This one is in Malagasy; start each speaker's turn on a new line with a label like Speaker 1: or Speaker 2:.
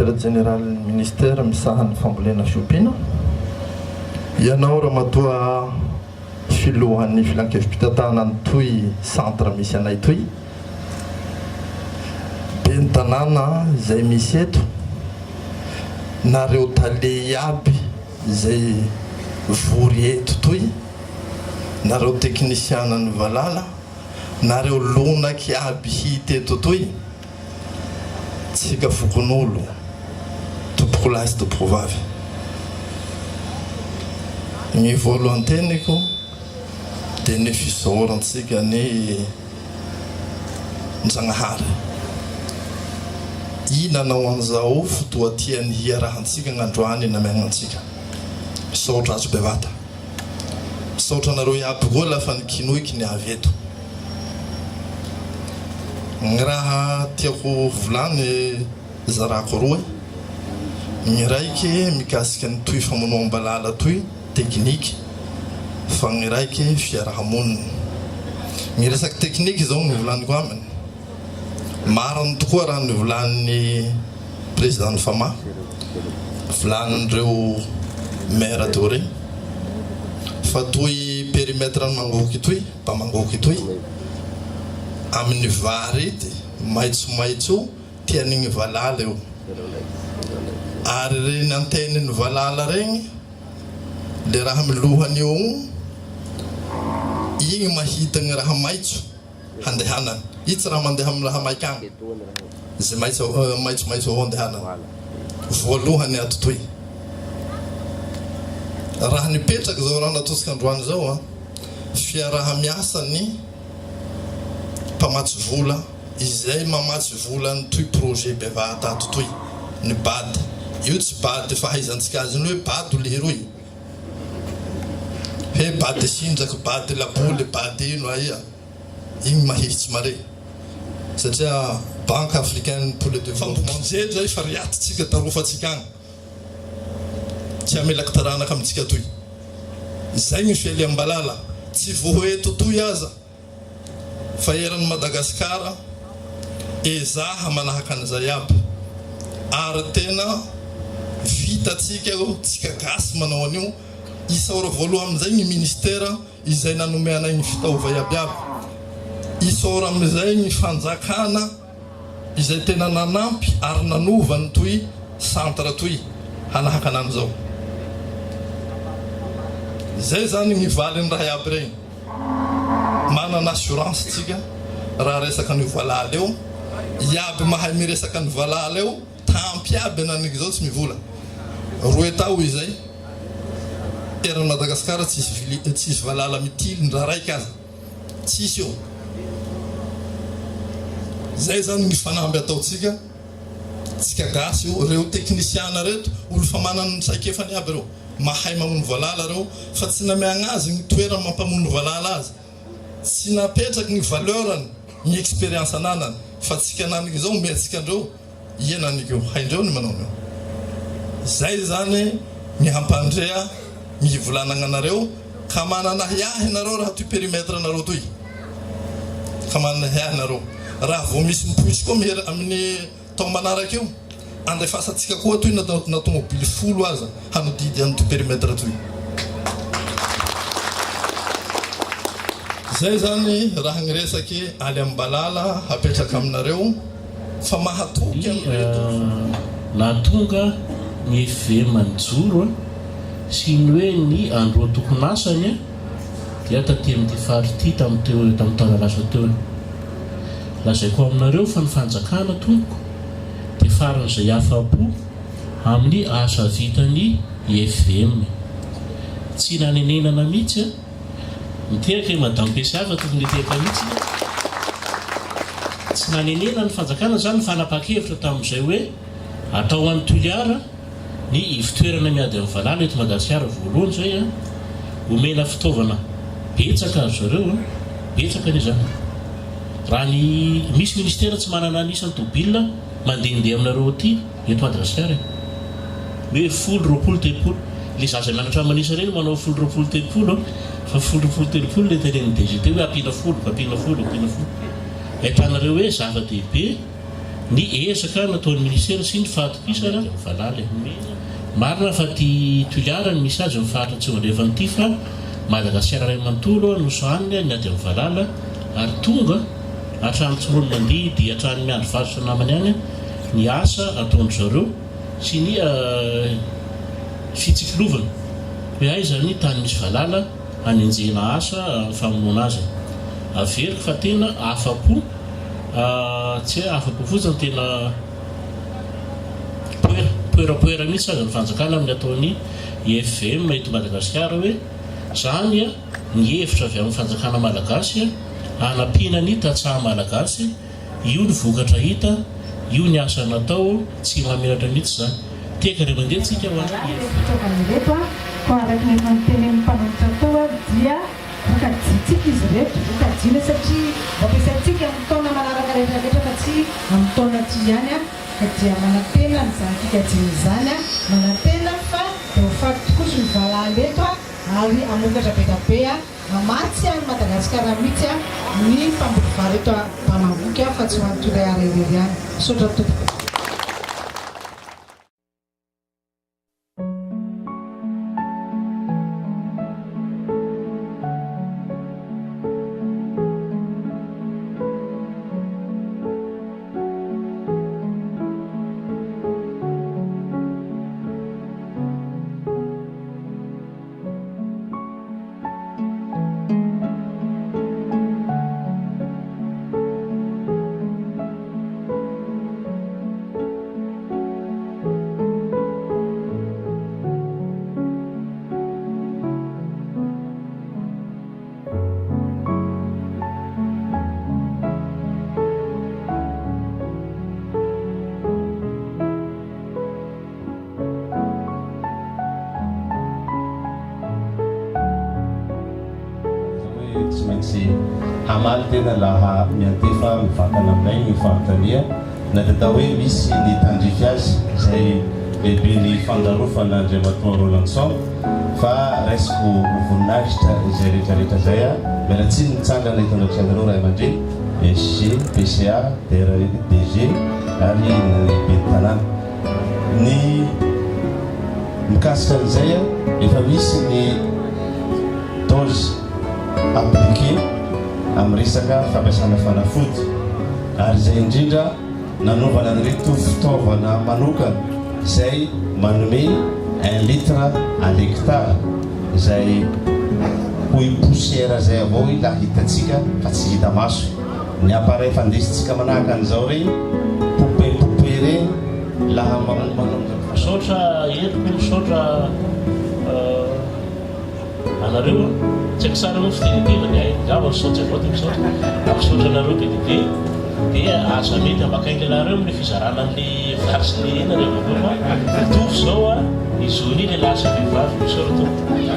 Speaker 1: Secrétaire général ministère misahany fambolena fiompiana. Ianao raha matoa filohan'ny filankevim-pitatahana ny toy centre misy anay toy. Be ny tanàna izay misy eto. Nareo tale aby izay vory eto toy. Nareo teknisiana ny valala. Nareo lonaky aby hita eto toy. Tsika fokon'olo tompoko lahy sy tompoko vavy. Ny voalohany teniko dia ny fisaorantsika ny Njanahary. Nanao an'izao fotoa tiany hiarahantsika gn'androany namiagnantsika. Misaotra azo bevata. Misaotra nareo iaby koa lafa nikinoiky ny avy eto. Ny raha tiako volany zarako roa. Ny raiky mikasika ny toy famonoam-balala toy tekniky, fa ny raiky fiarahamonina. Ny resaky tekniky zao ny volaniko aminy. Mariny tokoa raha ny volan'ny président Fama, volan'ireo maire teo regny. Fa toy périmètre ny mangoky toy, mpamangoky toy. Amin'ny vary ity maitsomaitso tian'igny valala eo. Ary reny antenin'ny valala regny, le raha milohany eo igny mahita ny raha maitso handehanany. Io tsy raha mandeha amin'ny raha maikany. Zay maitsomaitso avao handehanany. Voalohany ato toy. Raha nipetraky zao raha natosika androany zao fiaraha-miasa ny mpamatsy vola izay mamatsy vola ny toy projet bevata ato toy ny bady. Io tsy bady fahaizantsika azy ny hoe bady ho lehiroy. He bady sindraky, bady laboly, bady ino aia. Igny mahitsy mare. Satria Banque africaine pour le développement zay zay fa riatitsika tarofatsika agny. Tsy amelaky taranaka amintsika toy. Zay ny fialiam-balala. Tsy vohoeto toy aza. Fa eran'ny Madagasikara ezaha manahaka an'izay aby. Ary tena vitatsika tsika gasy manao an'io. Isaora voalohany amin'izay ny ministera izay nanomeana ny fitaova iabiaby. Isaora amin'izay ny fanjakana izay tena nanampy ary nanova ny toy centre toy hanahaka an'izao. Zay zany ny valiny raha iaby regny. Manana assurance tsika raha resaka ny valala eo. Iaby mahay miresaka ny valala eo, tampy aby ananiky zao tsy mivola. Roe tao izay. Eran'ny Madagasikara tsisy valala mitily ny raha raiky aza. Tsisy eo. Zay zany ny fanamby ataotsika. Tsika gasy io, reo teknisiana reto, olo fa manana ny saikefany aby reo. Mahay mamono valala reo, fa tsy namiagna azy ny toerana mampamono valala azy. Tsy napetraky ny valeurany, ny expérience ananany, fa tsika naniky zao miatsika andreo, ienaniky io, haindreo ny manao io. Zay zany ny hampandrea, ny volanagna anareo, ka manana hiahy nareo raha toy périmètre nareo toy. Ka manana hiahy nareo. Raha vao misy mipoitsy koa mihery amin'ny tao manaraka io, andefasatsika koa toy na tomobily 10 aza hanodidy amin'ny périmètre toy. Zay zany raha ny resaky aly am-balala hapetraka aminareo fa mahatoky amin'reto.
Speaker 2: Nahatonga ny FM manjoro sy ny hoe ny andro tokony asany dia taty amin'ity fary ity tamin'ny taona lasa teo. Lazaiko aminareo fa ny fanjakana tompoko dia faran'izay afa-po amin'ny asa vitany FM. Tsy nanenenana mihitsy miteraka madame Pesava tokony miteraka mihitsy. Tsy nanenena ny fanjakana zany fanapa-kevitra tamin'izay hoe atao an'ny toliara ny ivitoerana miady amin'ny valala eto Madagasikara voalohany zay omena fitaovana betsaka azy zareo betsaka ny zany. Raha ny misy ministera tsy manana anisan'ny tobila mandehandeha aminareo aty eto Madagasikara. Hoe 10-20 le zaza mianatra manisa reny manao 10-20 fa 10-20 le tenen'ny DGT hoe apina 10. Ahitanareo hoe zava-dehibe ny ezaka nataon'ny ministera sy ny fahatokisana valala marina fa ty toliarany misy azy mifaritra tsyvalevany ty fa Madagasikara ray manontolo no soaniny ny ady amin'ny valala ary tonga hatrany tsirony mandihy dia hatrany miandro varotra namany any ny asa ataony zareo sy ny fitsikilovana hoe aiza ny tany misy valala hanenjena asa amin'ny famonoana azy averiko fa tena afapo tsy afapo fotsiny tena poerapoera mihitsy azy ny fanjakana amin'ny ataony IFM eto Madagasikara hoe zany ny hevitra avy amin'ny fanjakana malagasy hanampiana ny tatsaha malagasy io ny vokatra hita io ny asa natao tsy mamelatra mihitsy zany teka re mandeha tsika ho
Speaker 3: reto ko araka ny fanonteny mpanolotra tao dia vokajiantsika izy reto vokajiana satria ampiasaintsika amin'ny taona manaraka rehetrarehetra fa tsy amin'ny taona ty ihany ka dia manantena ny zany fikajiana izany manantena fa dia faty tokoa sy ny valala eto ary amokatra be da be mamatsy any Madagasikara mihitsy ny mpamboly vary eto Panamboky fa tsy ho an'ny toray areherery ihany sotra tompoko.
Speaker 4: Tsy maintsy hamaly tena laha miantefa mivantana aminay ny fanontania na tata hoe misy ny tandrify azy izay lehibe ny fandarofana Andriamatoa Rolandson fa raisiko voninahitra izay rehetrarehetra zay mialatsiny mitsangana hitandraotranareo ray aman-dreny SG, PCA, DG ary ny be tanàna ny mikasika an'izay efa misy ny dose appliqué amin'ny resaka fampiasana fanafody ary izay indrindra nanovana an'ireto fitaovana manokana izay manome 1 litre à l'hectare izay hoy poussière zay avao laha hitatsika fa tsy hita maso ny appareil fandesitsika manahaka an'izao regny poupée regny laha
Speaker 2: misaotra entiko misaotra anareo tsy haiko tsara moa fitenikevany zaho misaotra avao ty misaotra misaotra anareo be dia be dia aza mety ambakainy lehilahy reo amin'ny fizarana an'le vary sy ny ena reo mitovy zao izony le lasa vehivavy misaotra to